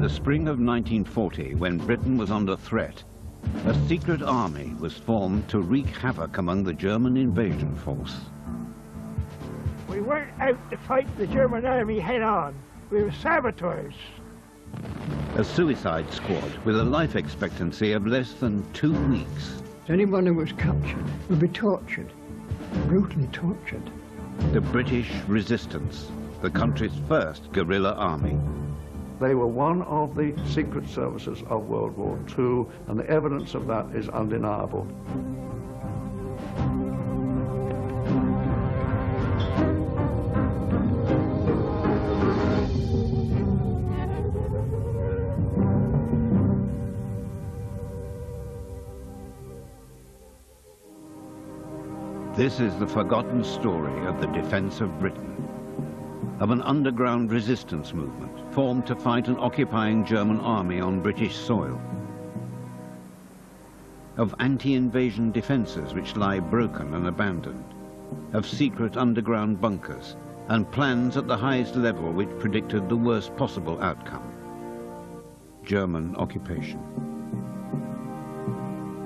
the spring of 1940, when Britain was under threat, a secret army was formed to wreak havoc among the German invasion force. We weren't out to fight the German army head-on. We were saboteurs. A suicide squad with a life expectancy of less than 2 weeks. Anyone who was captured would be tortured, brutally tortured. The British Resistance, the country's first guerrilla army. They were one of the secret services of World War II, and the evidence of that is undeniable. This is the forgotten story of the defense of Britain, of an underground resistance movement formed to fight an occupying German army on British soil, of anti-invasion defences which lie broken and abandoned, of secret underground bunkers and plans at the highest level which predicted the worst possible outcome: German occupation.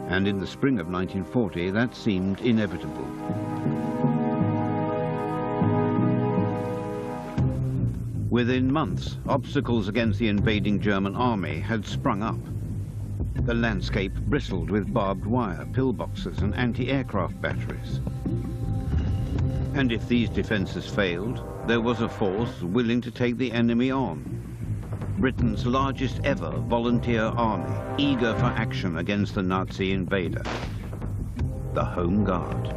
And in the spring of 1940, that seemed inevitable. Within months, obstacles against the invading German army had sprung up. The landscape bristled with barbed wire, pillboxes, and anti-aircraft batteries. And if these defences failed, there was a force willing to take the enemy on. Britain's largest ever volunteer army, eager for action against the Nazi invader, the Home Guard.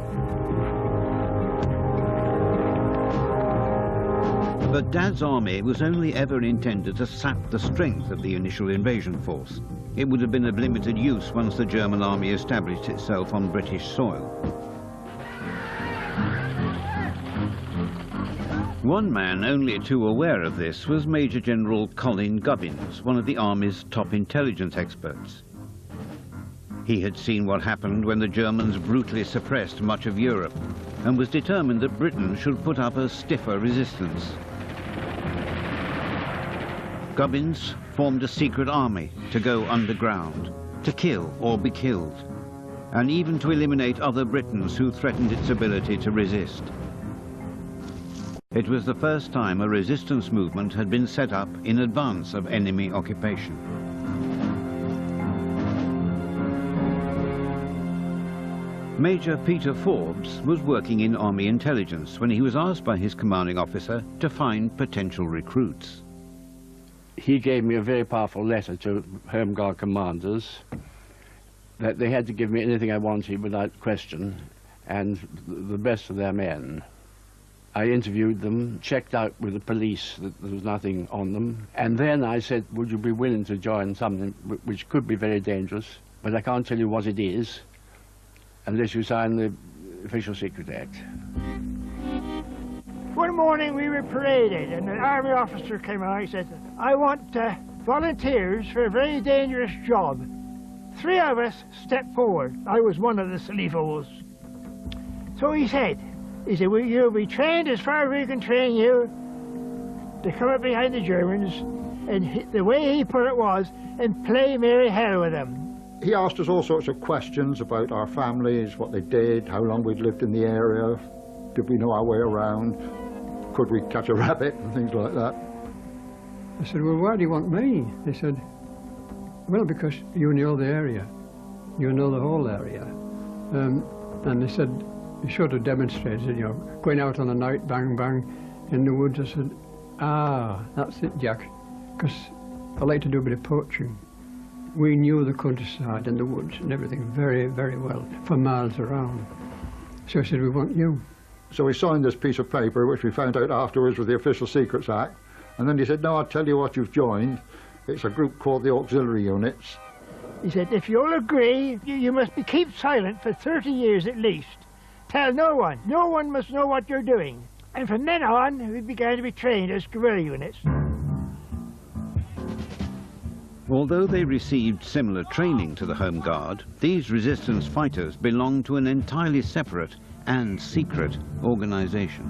But Dad's army was only ever intended to sap the strength of the initial invasion force. It would have been of limited use once the German army established itself on British soil. One man only too aware of this was Major General Colin Gubbins, one of the Army's top intelligence experts. He had seen what happened when the Germans brutally suppressed much of Europe and was determined that Britain should put up a stiffer resistance. Gubbins formed a secret army to go underground, to kill or be killed, and even to eliminate other Britons who threatened its ability to resist. It was the first time a resistance movement had been set up in advance of enemy occupation. Major Peter Forbes was working in Army intelligence when he was asked by his commanding officer to find potential recruits. He gave me a very powerful letter to Home Guard commanders that they had to give me anything I wanted without question, and the best of their men. I interviewed them, checked out with the police that there was nothing on them, and then I said, would you be willing to join something which could be very dangerous, but I can't tell you what it is unless you sign the Official Secret Act. One morning we were paraded and an army officer came out. He said, I want volunteers for a very dangerous job. 3 of us stepped forward. I was one of the salivos. So he said, well, you'll be trained as far as we can train you to come up behind the Germans, and the way he put it was, and play merry hell with them. He asked us all sorts of questions about our families, what they did, how long we'd lived in the area, did we know our way around, could we catch a rabbit, and things like that. I said, well, why do you want me? They said, well, because you know the area. You know the whole area. And they said, you should have demonstrated, you know, going out on a night, bang, bang, in the woods. I said, ah, that's it, Jack, because I like to do a bit of poaching. We knew the countryside and the woods and everything very, very well, for miles around. So I said, we want you. So we signed this piece of paper, which we found out afterwards was the Official Secrets Act. And then he said, no, I'll tell you what you've joined. It's a group called the Auxiliary Units. He said, if you'll agree, you must keep silent for 30 years at least. Tell no one. No one must know what you're doing. And from then on, we began to be trained as guerrilla units. Although they received similar training to the Home Guard, these resistance fighters belonged to an entirely separate and secret organization.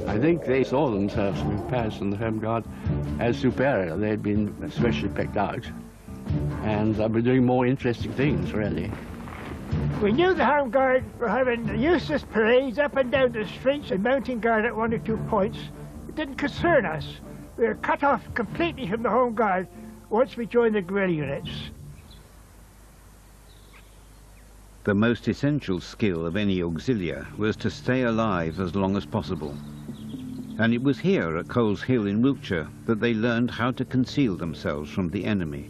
I I think they saw themselves in Paris and the Home Guard as superior. They had been especially picked out, and were doing more interesting things, really. We knew the Home Guard were having useless parades up and down the streets and mounting guard at 1 or 2 points. It didn't concern us. We were cut off completely from the Home Guard once we joined the guerrilla units. The most essential skill of any auxiliar was to stay alive as long as possible. And it was here at Coles Hill in Wiltshire that they learned how to conceal themselves from the enemy.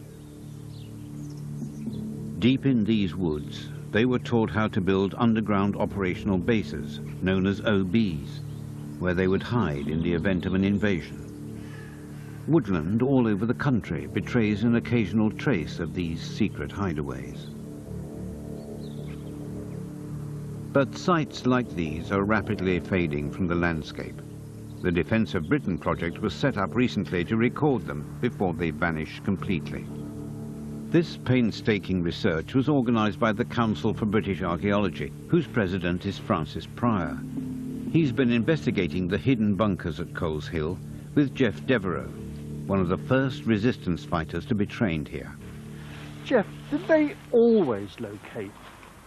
Deep in these woods, they were taught how to build underground operational bases, known as OBs, where they would hide in the event of an invasion. Woodland all over the country betrays an occasional trace of these secret hideaways. But sites like these are rapidly fading from the landscape. The Defence of Britain project was set up recently to record them before they vanish completely. This painstaking research was organised by the Council for British Archaeology, whose president is Francis Pryor. He's been investigating the hidden bunkers at Coles Hill with Jeff Devereux, one of the first resistance fighters to be trained here. Jeff, did they always locate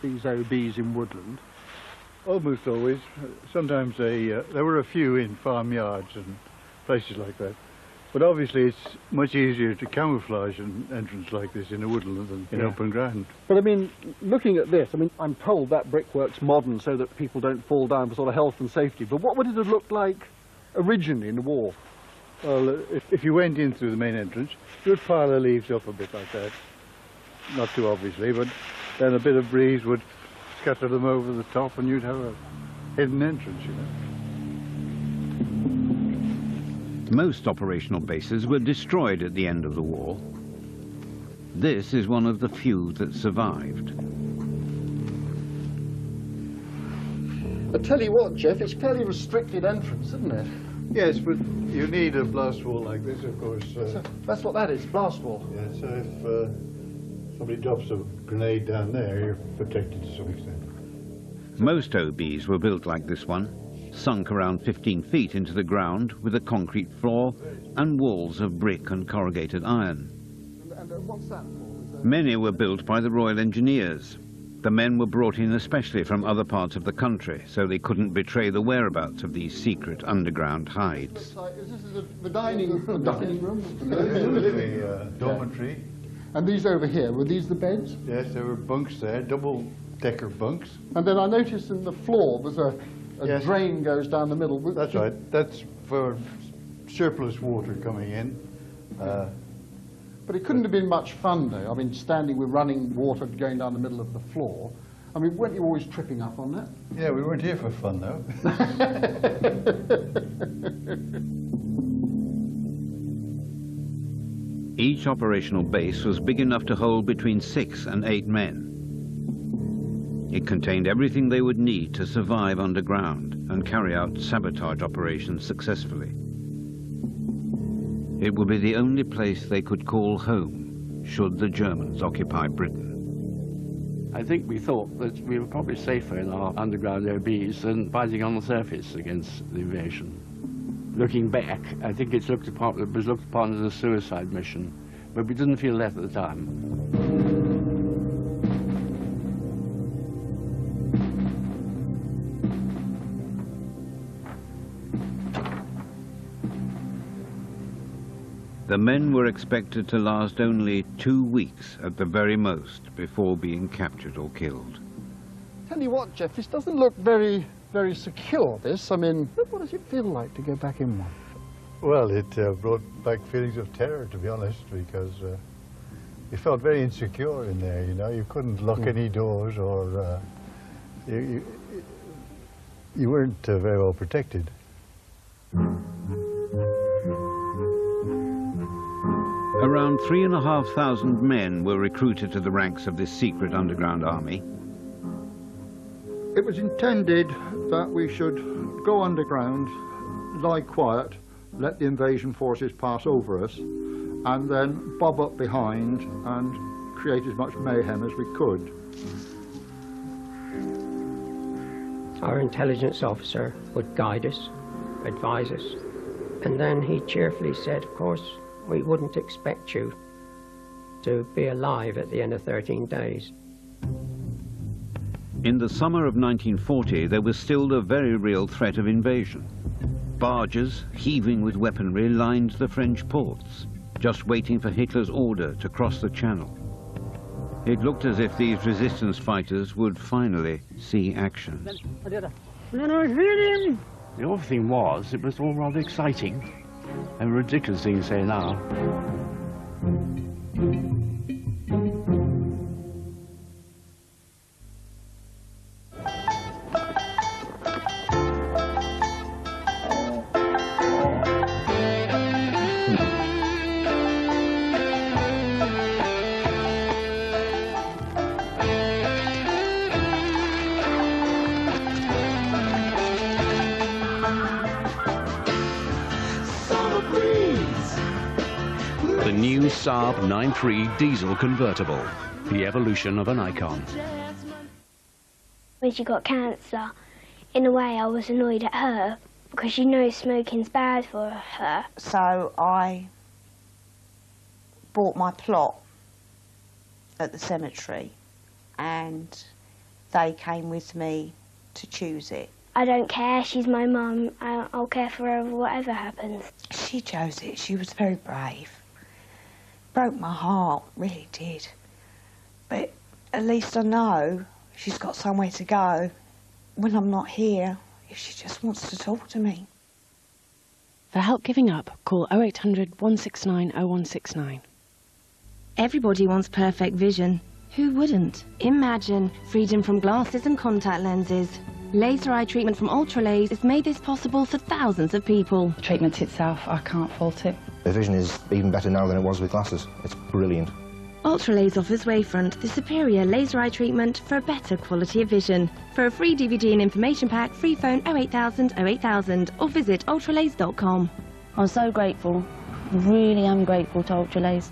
these OBs in woodland? Almost always. Sometimes there were a few in farmyards and places like that. But obviously it's much easier to camouflage an entrance like this in a woodland than in open ground. But I mean, looking at this, I mean, I'm told that brickwork's modern so that people don't fall down for sort of health and safety, but what would it have looked like originally in the war? Well, if you went in through the main entrance, you would pile the leaves up a bit like that. Not too obviously, but then a bit of breeze would scatter them over the top and you'd have a hidden entrance, you know. Most operational bases were destroyed at the end of the war. This is one of the few that survived. I tell you what, Jeff, it's fairly restricted entrance, isn't it? Yes, but you need a blast wall like this, of course. That's what that is, blast wall. Yeah, so if somebody drops a grenade down there, you're protected to some extent. Most OBs were built like this one, sunk around 15 feet into the ground with a concrete floor and walls of brick and corrugated iron. And what's that for? Many were built by the Royal Engineers. The men were brought in especially from other parts of the country, so they couldn't betray the whereabouts of these secret underground hides. This is the dining room. The living dormitory. And these over here, were these the beds? Yes, there were bunks there, double-decker bunks. And then I noticed in the floor there's a drain goes down the middle. That's right. That's for surplus water coming in. But it couldn't have been much fun, though. I mean, standing with running water going down the middle of the floor. I mean, weren't you always tripping up on that? Yeah, we weren't here for fun, though. Each operational base was big enough to hold between 6 and 8 men. It contained everything they would need to survive underground and carry out sabotage operations successfully. It would be the only place they could call home should the Germans occupy Britain. I think we thought that we were probably safer in our underground OBs than fighting on the surface against the invasion. Looking back, I think it was looked upon as a suicide mission, but we didn't feel that at the time. The men were expected to last only 2 weeks at the very most before being captured or killed. Tell you what, Jeff, this doesn't look very secure, this. I mean, what does it feel like to go back in one? Well, it brought back feelings of terror, to be honest, because you felt very insecure in there, you know. You couldn't lock any doors or you weren't very well protected. Around 3,500 men were recruited to the ranks of this secret underground army. It was intended that we should go underground, lie quiet, let the invasion forces pass over us, and then bob up behind and create as much mayhem as we could. Our intelligence officer would guide us, advise us. And then he cheerfully said, of course, we wouldn't expect you to be alive at the end of 13 days. In the summer of 1940, there was still the very real threat of invasion. Barges, heaving with weaponry, lined the French ports, just waiting for Hitler's order to cross the Channel. It looked as if these resistance fighters would finally see action. The other thing was, it was all rather exciting and a ridiculous thing to say now. The new Saab 93 diesel convertible, the evolution of an icon. When she got cancer, in a way I was annoyed at her because she knows smoking's bad for her. So I bought my plot at the cemetery and they came with me to choose it. I don't care, she's my mum, I'll care for her whatever happens. She chose it, she was very brave. Broke my heart, really did. But at least I know she's got somewhere to go when I'm not here, if she just wants to talk to me. For help giving up, call 0800 169 0169. Everybody wants perfect vision. Who wouldn't? Imagine freedom from glasses and contact lenses. Laser eye treatment from Ultralaser has made this possible for thousands of people. The treatment itself, I can't fault it. The vision is even better now than it was with glasses. It's brilliant. Ultralaser offers Wavefront, the superior laser eye treatment for a better quality of vision. For a free DVD and information pack, free phone 08000 08000 or visit ultralaser.com. I'm so grateful. I really am grateful to Ultralaser.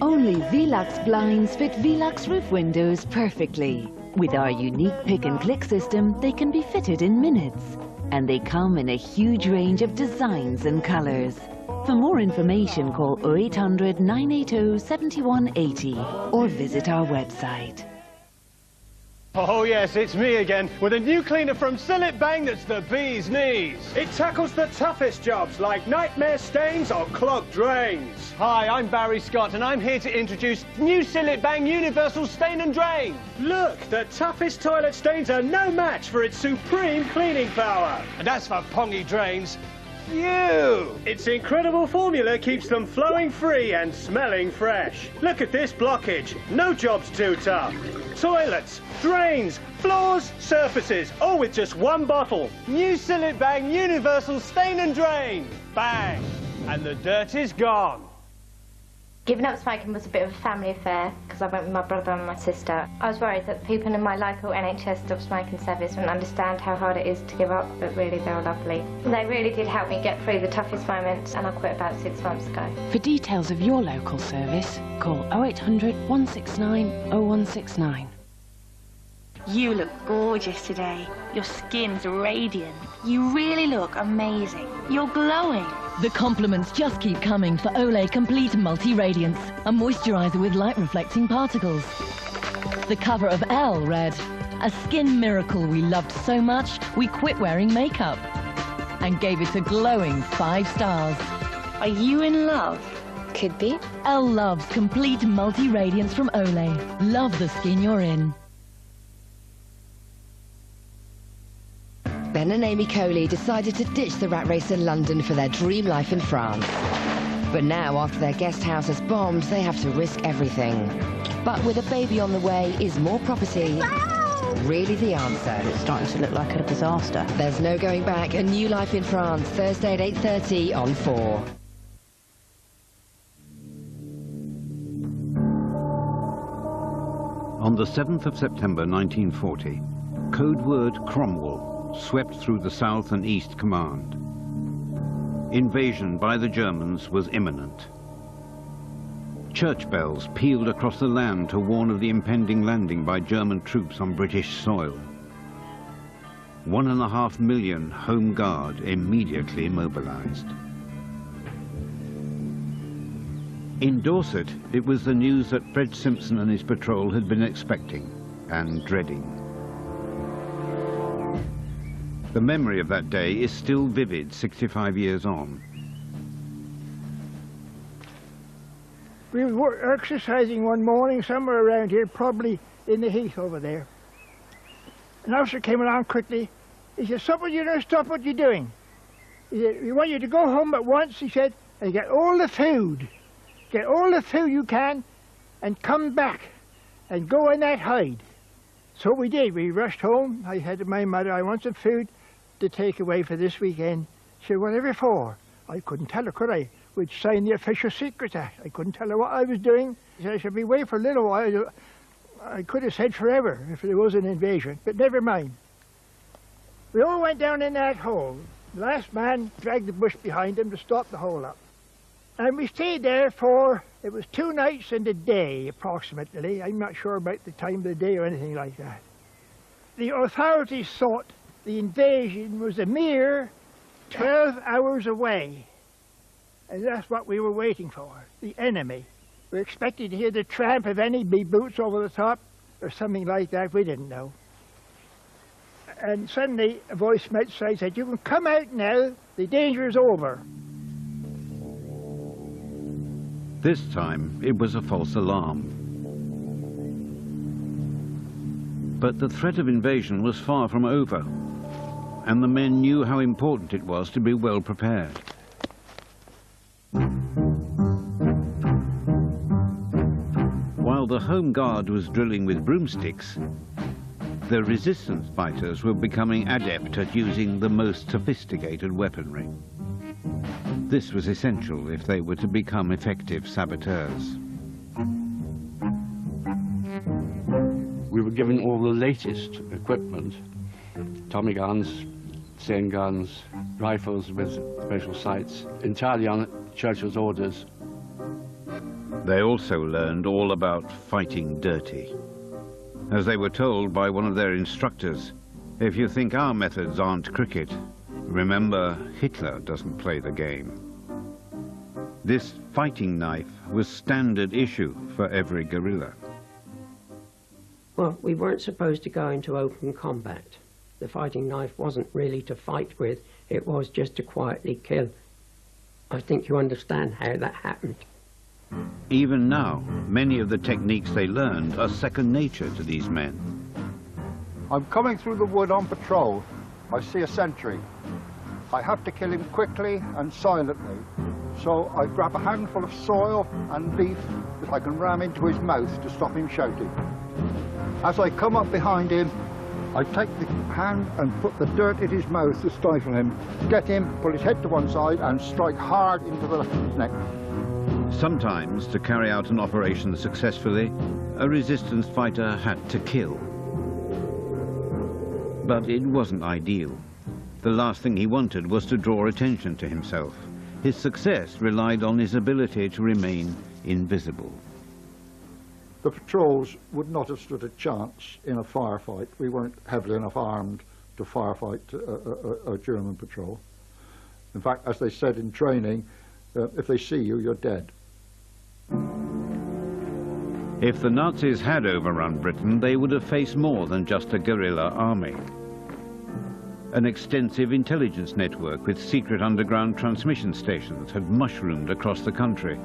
Only Velux blinds fit Velux roof windows perfectly. With our unique pick-and-click system, they can be fitted in minutes. And they come in a huge range of designs and colours. For more information, call 0800 980 7180 or visit our website. Oh yes, it's me again, with a new cleaner from Sillet Bang that's the bee's knees. It tackles the toughest jobs, like nightmare stains or clogged drains. Hi, I'm Barry Scott, and I'm here to introduce new Sillet Bang Universal Stain and Drain. Look, the toughest toilet stains are no match for its supreme cleaning power. And as for pongy drains, phew! Its incredible formula keeps them flowing free and smelling fresh. Look at this blockage. No job's too tough. Toilets, drains, floors, surfaces, all with just one bottle. New Sillet Bang Universal Stain and Drain. Bang! And the dirt is gone. Giving up smoking was a bit of a family affair because I went with my brother and my sister. I was worried that people in my local NHS stop smoking service wouldn't understand how hard it is to give up, but really they were lovely. They really did help me get through the toughest moments, and I quit about 6 months ago. For details of your local service, call 0800 169 0169. You look gorgeous today. Your skin's radiant. You really look amazing. You're glowing. The compliments just keep coming for Olay Complete Multi-Radiance, a moisturizer with light-reflecting particles. The cover of Elle read, "A skin miracle we loved so much, we quit wearing makeup," and gave it a glowing 5 stars. Are you in love? Could be. Elle loves Complete Multi-Radiance from Olay. Love the skin you're in. Ben and Amy Coley decided to ditch the rat race in London for their dream life in France. But now, after their guest house has bombed, they have to risk everything. But with a baby on the way, is more property really the answer? It's starting to look like a disaster. There's no going back. A New Life in France, Thursday at 8:30 on 4. On the 7th of September 1940, code word Cromwell swept through the South and East Command. Invasion by the Germans was imminent. Church bells pealed across the land to warn of the impending landing by German troops on British soil. 1.5 million Home Guard immediately mobilized. In Dorset, it was the news that Fred Simpson and his patrol had been expecting and dreading. The memory of that day is still vivid 65 years on. We were exercising one morning somewhere around here, probably in the heath over there. An officer came along quickly. He said, "Stop what you're doing, stop what you're doing." He said, "We want you to go home at once," he said, "and get all the food. Get all the food you can and come back and go in that hide." So we did. We rushed home. I said to my mother, "I want some food to take away for this weekend." She said, "Whatever for?" I couldn't tell her, could I? We'd signed the Official Secrets Act. I couldn't tell her what I was doing. She said I should be away for a little while. I could have said forever if there was an invasion, but never mind. We all went down in that hole. The last man dragged the bush behind him to stop the hole up. And we stayed there for, it was 2 nights and a day approximately. I'm not sure about the time of the day or anything like that. The authorities thought the invasion was a mere 12 hours away. And that's what we were waiting for, the enemy. We expected to hear the tramp of any big boots over the top or something like that. We didn't know. And suddenly a voice from outside said, "You can come out now, the danger is over." This time it was a false alarm. But the threat of invasion was far from over, and the men knew how important it was to be well prepared. While the Home Guard was drilling with broomsticks, the resistance fighters were becoming adept at using the most sophisticated weaponry. This was essential if they were to become effective saboteurs. We were given all the latest equipment, Tommy guns, Seine guns, rifles with special sights, entirely on Churchill's orders. They also learned all about fighting dirty. As they were told by one of their instructors, "If you think our methods aren't cricket, remember Hitler doesn't play the game." This fighting knife was standard issue for every guerrilla. Well, we weren't supposed to go into open combat. The fighting knife wasn't really to fight with, it was just to quietly kill. I think you understand how that happened. Even now, many of the techniques they learned are second nature to these men. I'm coming through the wood on patrol. I see a sentry. I have to kill him quickly and silently. So I grab a handful of soil and leaf that I can ram into his mouth to stop him shouting. As I come up behind him, I take the hand and put the dirt in his mouth to stifle him, get him, pull his head to one side and strike hard into the neck. Sometimes, to carry out an operation successfully, a resistance fighter had to kill. But it wasn't ideal. The last thing he wanted was to draw attention to himself. His success relied on his ability to remain invisible. The patrols would not have stood a chance in a firefight. We weren't heavily enough armed to firefight a German patrol. In fact, as they said in training, if they see you, you're dead. If the Nazis had overrun Britain, they would have faced more than just a guerrilla army. An extensive intelligence network with secret underground transmission stations had mushroomed across the country.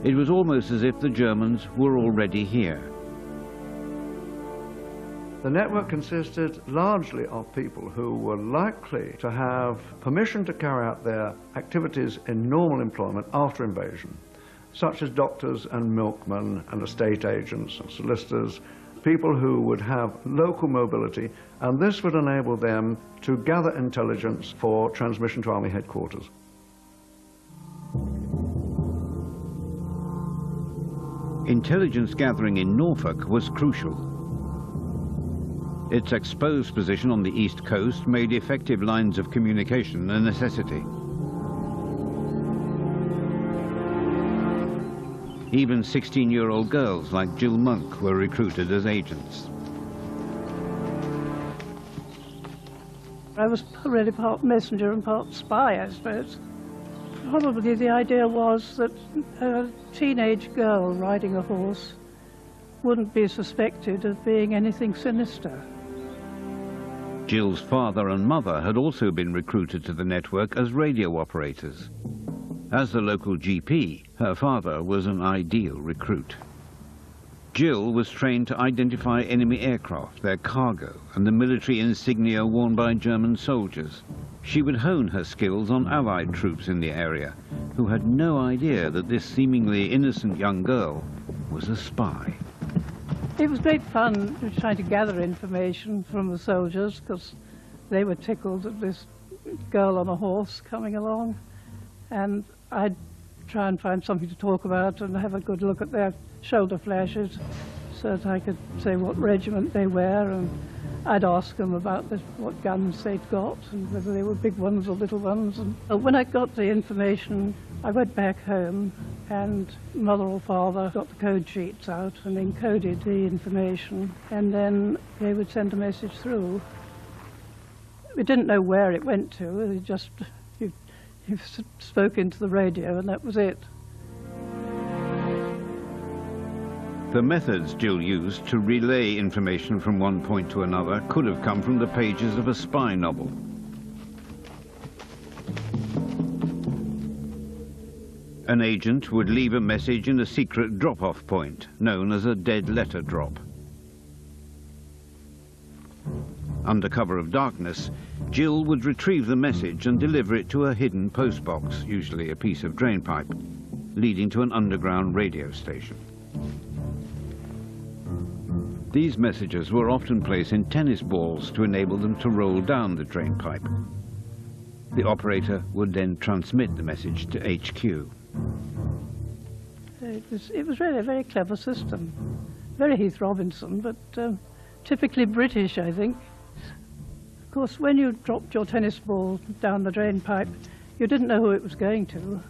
It was almost as if the Germans were already here. The network consisted largely of people who were likely to have permission to carry out their activities in normal employment after invasion, such as doctors and milkmen and estate agents and solicitors, people who would have local mobility, and this would enable them to gather intelligence for transmission to Army headquarters. Intelligence gathering in Norfolk was crucial. Its exposed position on the east coast made effective lines of communication a necessity. Even 16-year-old girls like Jill Monk were recruited as agents. I was really part messenger and part spy, I suppose. Probably the idea was that a teenage girl riding a horse wouldn't be suspected of being anything sinister. Jill's father and mother had also been recruited to the network as radio operators. As the local GP, her father was an ideal recruit. Jill was trained to identify enemy aircraft, their cargo, and the military insignia worn by German soldiers. She would hone her skills on Allied troops in the area, who had no idea that this seemingly innocent young girl was a spy. It was great fun trying to gather information from the soldiers, because they were tickled at this girl on a horse coming along, and I'd try and find something to talk about and have a good look at their shoulder flashes so that I could say what regiment they were, and I'd ask them about what guns they'd got and whether they were big ones or little ones. And when I got the information, I went back home and mother or father got the code sheets out and encoded the information, and then they would send a message through. We didn't know where it went to, it just you spoke into the radio and that was it. The methods Jill used to relay information from one point to another could have come from the pages of a spy novel. An agent would leave a message in a secret drop-off point, known as a dead letter drop. Under cover of darkness, Jill would retrieve the message and deliver it to a hidden postbox, usually a piece of drain pipe, leading to an underground radio station. These messages were often placed in tennis balls to enable them to roll down the drain pipe. The operator would then transmit the message to HQ. It was really a very clever system. Very Heath Robinson, but typically British, I think. Of course, when you dropped your tennis ball down the drain pipe, you didn't know who it was going to,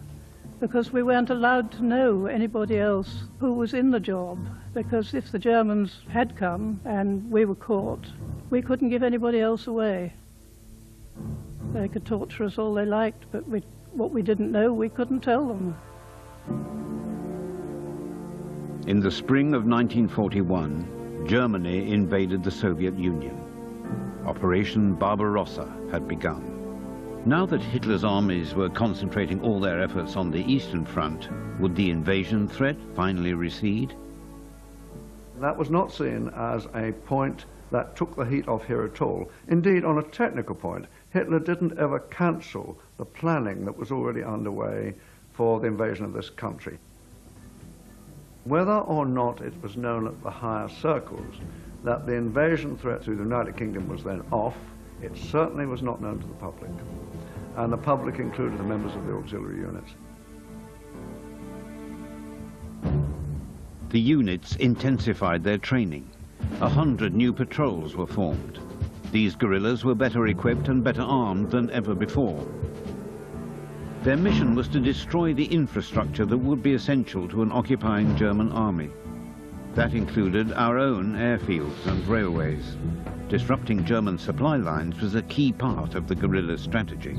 because we weren't allowed to know anybody else who was in the job, because if the Germans had come and we were caught, we couldn't give anybody else away. They could torture us all they liked, but what we didn't know, we couldn't tell them. In the spring of 1941, Germany invaded the Soviet Union. Operation Barbarossa had begun. Now that Hitler's armies were concentrating all their efforts on the Eastern Front, would the invasion threat finally recede? That was not seen as a point that took the heat off here at all. Indeed, on a technical point, Hitler didn't ever cancel the planning that was already underway for the invasion of this country. Whether or not it was known at the higher circles that the invasion threat to the United Kingdom was then off, it certainly was not known to the public. And the public included the members of the auxiliary units. The units intensified their training. 100 new patrols were formed. These guerrillas were better equipped and better armed than ever before. Their mission was to destroy the infrastructure that would be essential to an occupying German army. That included our own airfields and railways. Disrupting German supply lines was a key part of the guerrilla strategy.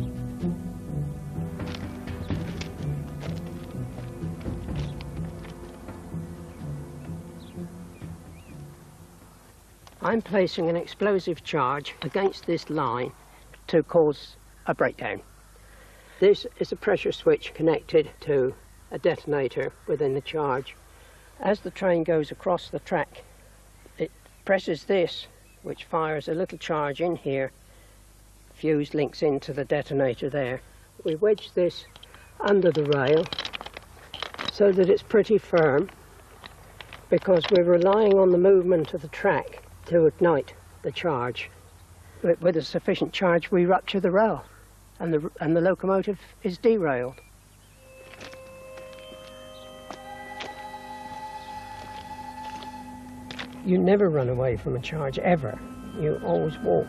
I'm placing an explosive charge against this line to cause a breakdown. This is a pressure switch connected to a detonator within the charge. As the train goes across the track, it presses this, which fires a little charge in here. Fuse links into the detonator there. We wedge this under the rail so that it's pretty firm, because we're relying on the movement of the track to ignite the charge. With a sufficient charge, we rupture the rail, and the locomotive is derailed. You never run away from a charge, ever. You always walk,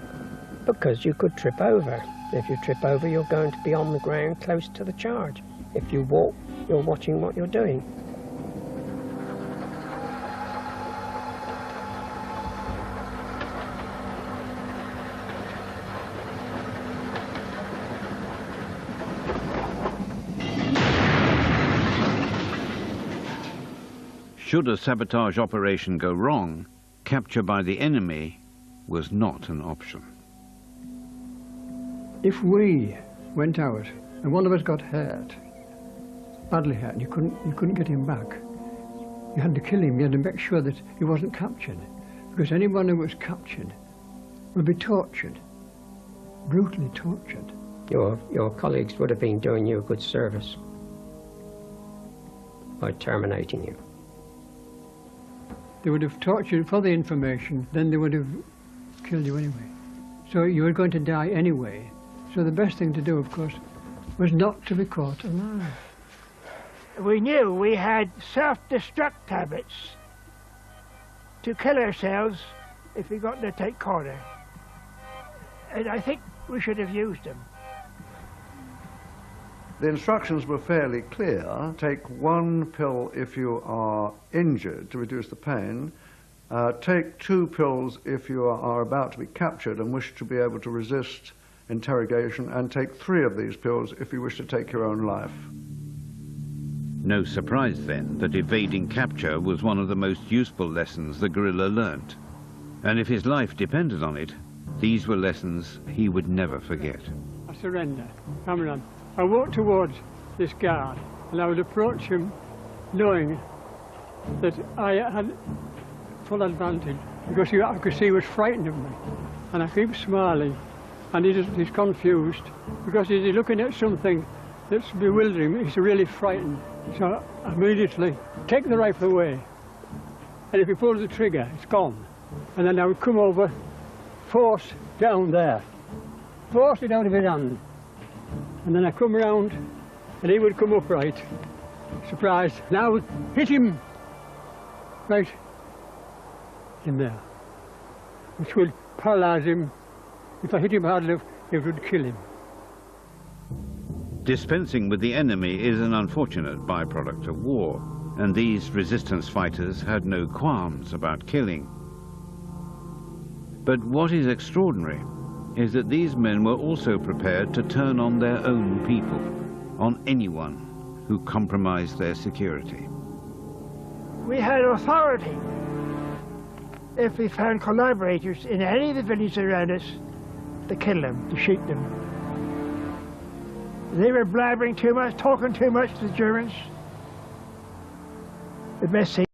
because you could trip over. If you trip over, you're going to be on the ground close to the charge. If you walk, you're watching what you're doing. Should a sabotage operation go wrong, capture by the enemy was not an option. If we went out and one of us got hurt, badly hurt, and you couldn't get him back, you had to kill him. You had to make sure that he wasn't captured, because anyone who was captured would be tortured, brutally tortured. Your colleagues would have been doing you a good service by terminating you. They would have tortured you for the information, then they would have killed you anyway. So you were going to die anyway. So the best thing to do, of course, was not to be caught alive. We knew we had self-destruct tablets to kill ourselves if we got in a tight corner. And I think we should have used them. The instructions were fairly clear. Take one pill if you are injured to reduce the pain. Take 2 pills if you are about to be captured and wish to be able to resist interrogation, and take 3 of these pills if you wish to take your own life. No surprise then that evading capture was one of the most useful lessons the guerrilla learnt. And if his life depended on it, these were lessons he would never forget. I surrender. Come on. I walked towards this guard and I would approach him knowing that I had full advantage, because I could see he was frightened of me. And I keep smiling, and he's confused because he's looking at something that's bewildering. He's really frightened. So I immediately take the rifle away, and if he pulls the trigger, it's gone. And then I would come over, force down there, force it out of his hand. And then I come round, and he would come upright, surprised, and I would hit him right in there, which would paralyze him. If I hit him hard enough, it would kill him. Dispensing with the enemy is an unfortunate byproduct of war, and these resistance fighters had no qualms about killing. But what is extraordinary is that these men were also prepared to turn on their own people, on anyone who compromised their security. We had authority. If we found collaborators in any of the villages around us, to kill them, to shoot them. They were blabbering too much, talking too much to the Germans. The best thing